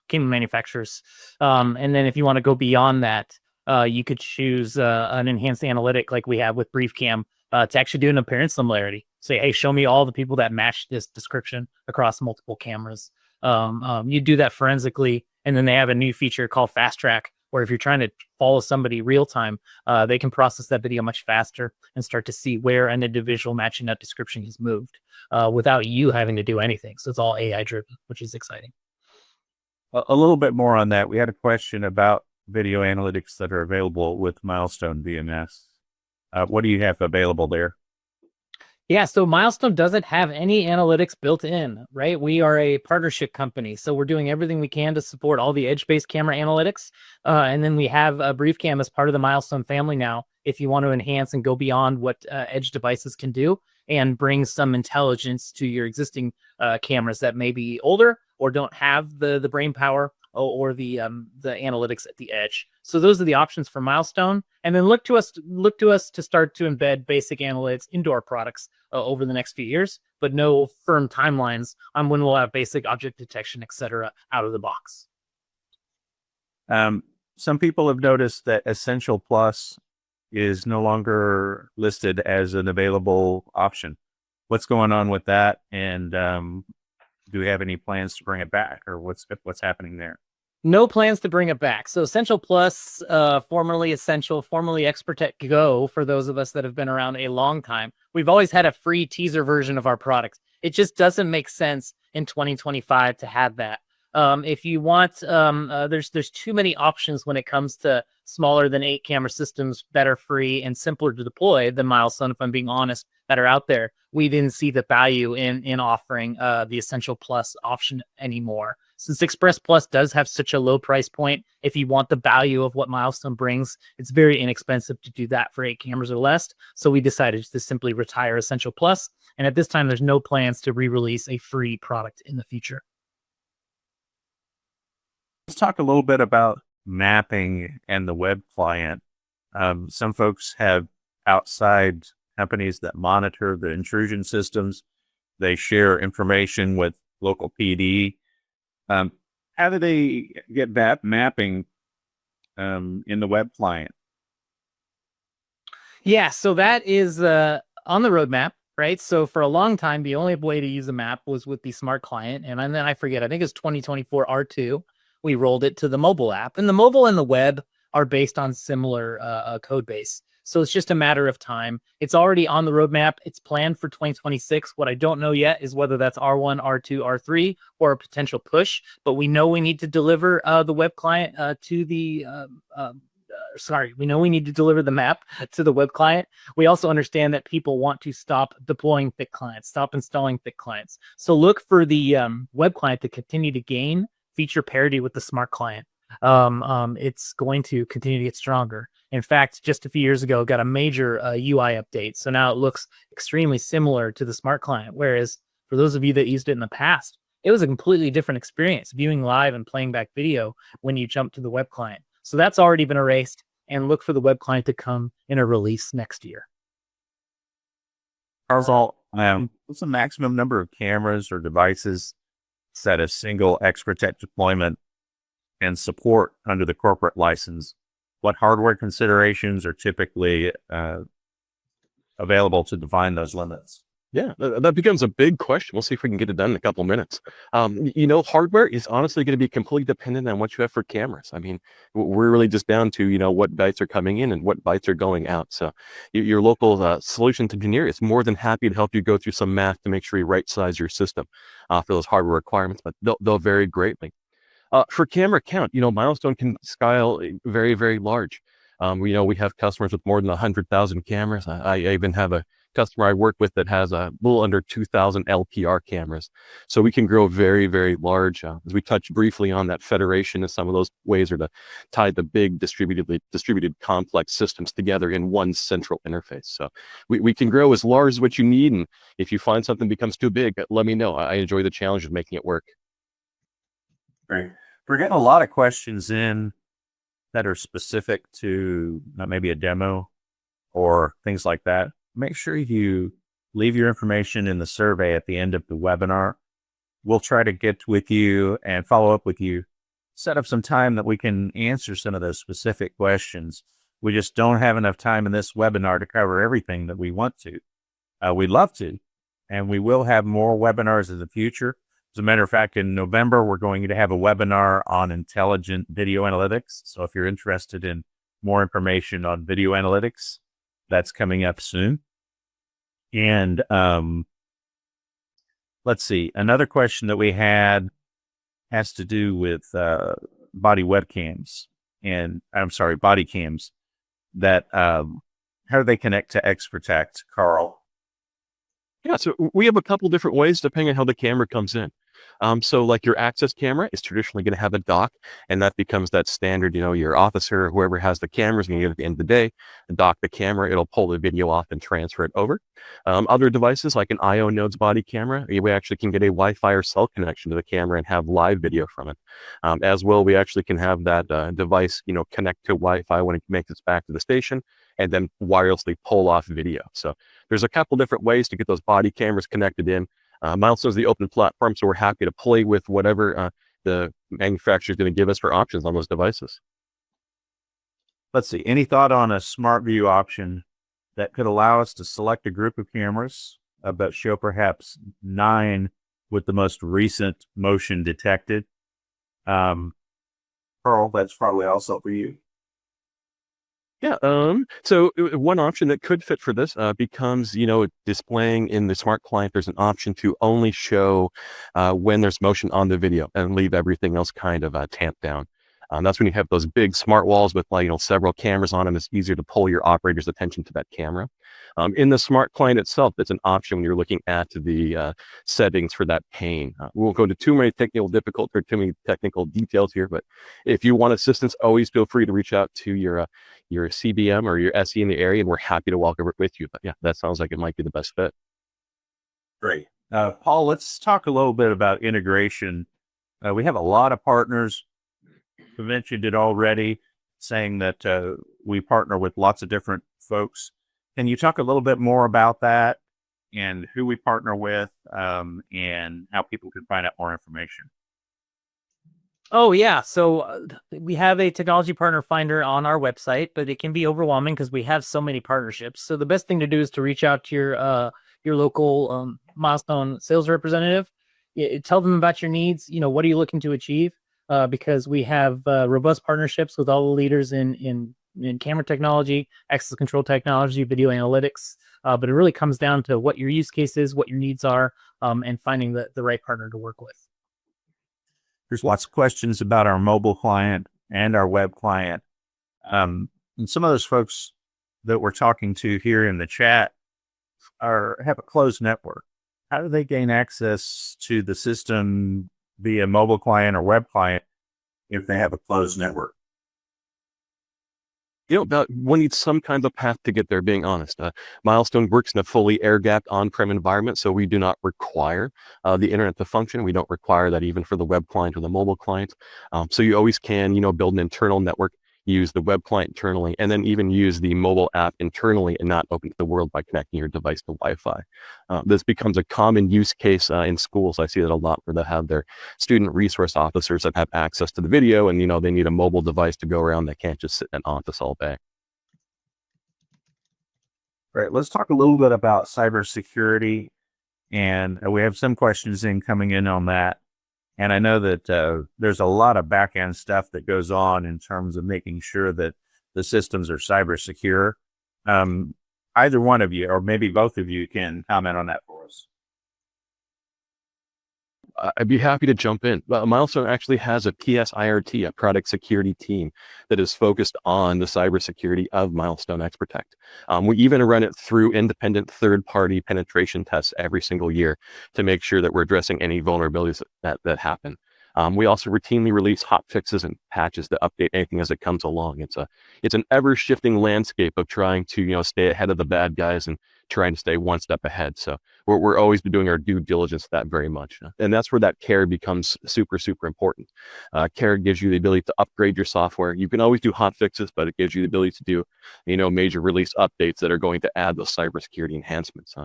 camera manufacturers. And then if you want to go beyond that, you could choose an enhanced analytic like we have with BriefCam to actually do an appearance similarity. Say, hey, show me all the people that match this description across multiple cameras. You do that forensically, and then they have a new feature called Fast Track, where if you're trying to follow somebody real time, they can process that video much faster and start to see where an individual matching that description has moved without you having to do anything. So it's all AI driven, which is exciting. A little bit more on that. We had a question about video analytics that are available with Milestone VMS. What do you have available there? Yeah, so Milestone doesn't have any analytics built in, right? We are a partnership company, so we're doing everything we can to support all the edge-based camera analytics. And then we have a BriefCam as part of the Milestone family now, if you want to enhance and go beyond what edge devices can do and bring some intelligence to your existing cameras that may be older or don't have the brain power or the analytics at the edge. So those are the options for Milestone. And then look to us to start to embed basic analytics into our products over the next few years, but no firm timelines on when we'll have basic object detection, et cetera, out of the box. Some people have noticed that Essential Plus is no longer listed as an available option. What's going on with that? And do we have any plans to bring it back, or what's happening there? No plans to bring it back. So Essential Plus, formerly Essential, formerly XProtect Go, for those of us that have been around a long time, we've always had a free teaser version of our products. It just doesn't make sense in 2025 to have that. If you want, there's too many options when it comes to smaller than 8 camera systems that are free and simpler to deploy than Milestone, if I'm being honest, that are out there. We didn't see the value in offering the Essential Plus option anymore. Since Express Plus does have such a low price point, if you want the value of what Milestone brings, it's very inexpensive to do that for 8 cameras or less. So we decided to simply retire Essential Plus. And at this time, there's no plans to re-release a free product in the future. Let's talk a little bit about mapping and the web client. Some folks have outside companies that monitor the intrusion systems. They share information with local PD. How do they get that mapping in the web client? Yeah, so that is on the roadmap, right? So for a long time, the only way to use a map was with the smart client. And then I forget, I think it's 2024 R2. We rolled it to the mobile app. And the mobile and the web are based on similar code base. So it's just a matter of time. It's already on the roadmap. It's planned for 2026. What I don't know yet is whether that's R1, R2, R3, or a potential push. But we know we need to deliver the web client to the we know we need to deliver the map to the web client. We also understand that people want to stop deploying thick clients, stop installing thick clients. So look for the web client to continue to gain feature parity with the smart client. it's going to continue to get stronger. In fact, just a few years ago, got a major UI update. So now it looks extremely similar to the smart client. Whereas for those of you that used it in the past, it was a completely different experience viewing live and playing back video when you jump to the web client. So that's already been erased, and look for the web client to come in a release next year. Carl, what's the maximum number of cameras or devices that a single XProtect deployment and support under the corporate license? What hardware considerations are typically available to define those limits? Yeah, that becomes a big question. We'll see if we can get it done in a couple minutes. Hardware is honestly going to be completely dependent on what you have for cameras. I mean, we're really just down to, what bytes are coming in and what bytes are going out. So your local solutions engineer is more than happy to help you go through some math to make sure you right size your system for those hardware requirements, but they'll vary greatly. For camera count, Milestone can scale very, very large. We have customers with more than 100,000 cameras. I even have a customer I work with that has a little under 2,000 LPR cameras. So we can grow very, very large. As we touched briefly on that federation, and some of those ways are to tie the big distributed complex systems together in one central interface. So we can grow as large as what you need. And if you find something becomes too big, let me know. I enjoy the challenge of making it work. Great. We're getting a lot of questions in that are specific to maybe a demo or things like that. Make sure you leave your information in the survey at the end of the webinar. We'll try to get with you and follow up with you, set up some time that we can answer some of those specific questions. We just don't have enough time in this webinar to cover everything that we want to. We'd love to, and we will have more webinars in the future. As a matter of fact, in November, we're going to have a webinar on intelligent video analytics. So if you're interested in more information on video analytics, that's coming up soon. And let's see, another question that we had has to do with body cams that how do they connect to XProtect, Carl? Yeah, so we have a couple different ways depending on how the camera comes in. So like your access camera is traditionally going to have a dock, and that becomes that standard, your officer or whoever has the cameras going to get at the end of the day, dock the camera, it'll pull the video off and transfer it over. Other devices like an IO Nodes body camera, we actually can get a Wi-Fi or cell connection to the camera and have live video from it. As well, we actually can have that device, connect to Wi-Fi when it makes its back to the station, and then wirelessly pull off video. So there's a couple different ways to get those body cameras connected in. Milestone is the open platform, so we're happy to play with whatever the manufacturer is going to give us for options on those devices. Let's see. Any thought on a smart view option that could allow us to select a group of cameras, but show perhaps 9 with the most recent motion detected? Carl, that's probably also for you. Yeah. So one option that could fit for this becomes, displaying in the smart client, there's an option to only show when there's motion on the video and leave everything else kind of tamped down. That's when you have those big smart walls with several cameras on them. It's easier to pull your operator's attention to that camera. In the smart client itself, it's an option when you're looking at the settings for that pane. We won't go into too many technical details here, but if you want assistance, always feel free to reach out to your CBM or your SE in the area, and we're happy to walk over it with you. But yeah, that sounds like it might be the best fit. Great. Paul, let's talk a little bit about integration. We have a lot of partners. We mentioned it already, saying that we partner with lots of different folks. Can you talk a little bit more about that and who we partner with and how people can find out more information? Oh, yeah. So we have a technology partner finder on our website, but it can be overwhelming because we have so many partnerships. So the best thing to do is to reach out to your local Milestone sales representative. Tell them about your needs. What are you looking to achieve? Because we have robust partnerships with all the leaders in camera technology, access control technology, video analytics. But it really comes down to what your use case is, what your needs are, and finding the right partner to work with. There's lots of questions about our mobile client and our web client. And some of those folks that we're talking to here in the chat have a closed network. How do they gain access to the system via mobile client or web client if they have a closed network? One needs some kind of path to get there, being honest. Milestone works in a fully air-gapped on-prem environment, so we do not require the internet to function. We don't require that even for the web client or the mobile client. So you always can, build an internal network, use the web client internally, and then even use the mobile app internally and not open to the world by connecting your device to Wi-Fi. This becomes a common use case in schools. I see that a lot where they have their student resource officers that have access to the video, and they need a mobile device to go around. They can't just sit in an office all day. Right. Let's talk a little bit about cybersecurity. And we have some questions coming in on that. And I know that there's a lot of back end stuff that goes on in terms of making sure that the systems are cyber secure. Either one of you, or maybe both of you, can comment on that for us. I'd be happy to jump in. Milestone actually has a PSIRT, a product security team that is focused on the cybersecurity of Milestone XProtect. We even run it through independent third-party penetration tests every single year to make sure that we're addressing any vulnerabilities that happen. We also routinely release hot fixes and patches to update anything as it comes along. It's an ever-shifting landscape of trying to stay ahead of the bad guys and trying to stay one step ahead. So we're always doing our due diligence that very much, and that's where that care becomes super important. Care gives you the ability to upgrade your software. You can always do hot fixes, but it gives you the ability to do major release updates that are going to add those cybersecurity enhancements.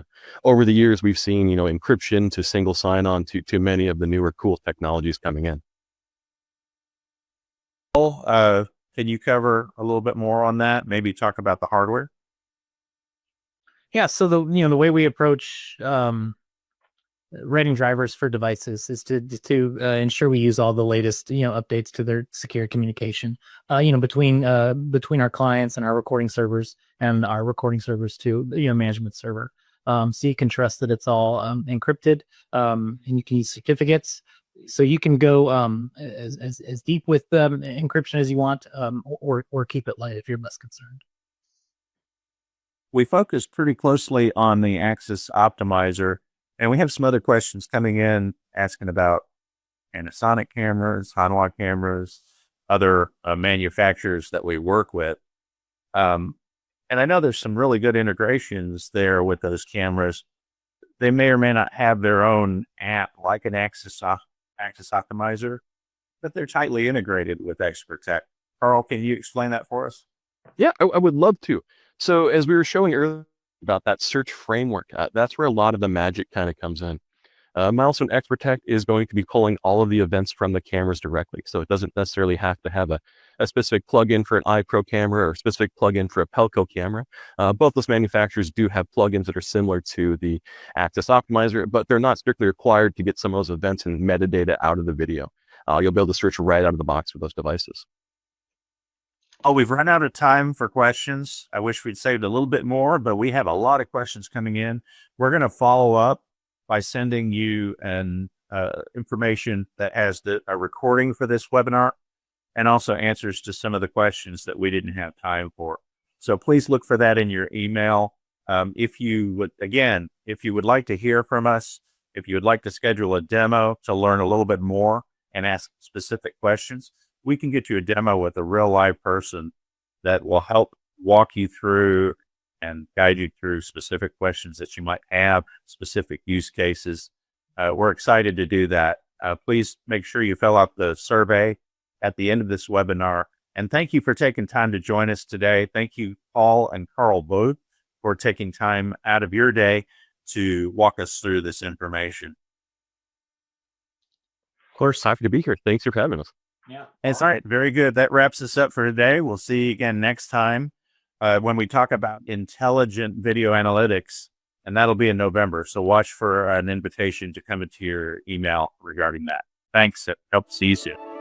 Over the years, we've seen encryption to single sign-on to many of the newer cool technologies coming in. Can you cover a little bit more on that? Maybe talk about the hardware. Yeah, so the way we approach writing drivers for devices is to ensure we use all the latest updates to their secure communication between our clients and our recording servers, and our recording servers to management server. So you can trust that it's all encrypted, and you can use certificates. So you can go as deep with encryption as you want, or keep it light if you're less concerned. We focused pretty closely on the Axis Optimizer, and we have some other questions coming in asking about Panasonic cameras, Hanwha cameras, other manufacturers that we work with. And I know there's some really good integrations there with those cameras. They may or may not have their own app like an Axis Optimizer, but they're tightly integrated with XProtect. Carl, can you explain that for us? Yeah, I would love to. So as we were showing earlier about that search framework, that's where a lot of the magic kind of comes in. Milestone XProtect is going to be pulling all of the events from the cameras directly. So it doesn't necessarily have to have a specific plugin for an iPro camera or a specific plugin for a Pelco camera. Both those manufacturers do have plugins that are similar to the Axis Optimizer, but they're not strictly required to get some of those events and metadata out of the video. You'll be able to search right out of the box with those devices. Oh, we've run out of time for questions. I wish we'd saved a little bit more, but we have a lot of questions coming in. We're going to follow up by sending you an information that has a recording for this webinar, and also answers to some of the questions that we didn't have time for. So please look for that in your email. If you would like to hear from us, if you would like to schedule a demo to learn a little bit more and ask specific questions, we can get you a demo with a real live person that will help walk you through and guide you through specific questions that you might have, specific use cases. We're excited to do that. Please make sure you fill out the survey at the end of this webinar. And thank you for taking time to join us today. Thank you, Paul and Carl both, for taking time out of your day to walk us through this information. Of course, happy to be here. Thanks for having us. Yeah. It's all right. Very good. That wraps us up for today. We'll see you again next time when we talk about intelligent video analytics, and that'll be in November. So watch for an invitation to come into your email regarding that. Thanks. Hope to see you soon.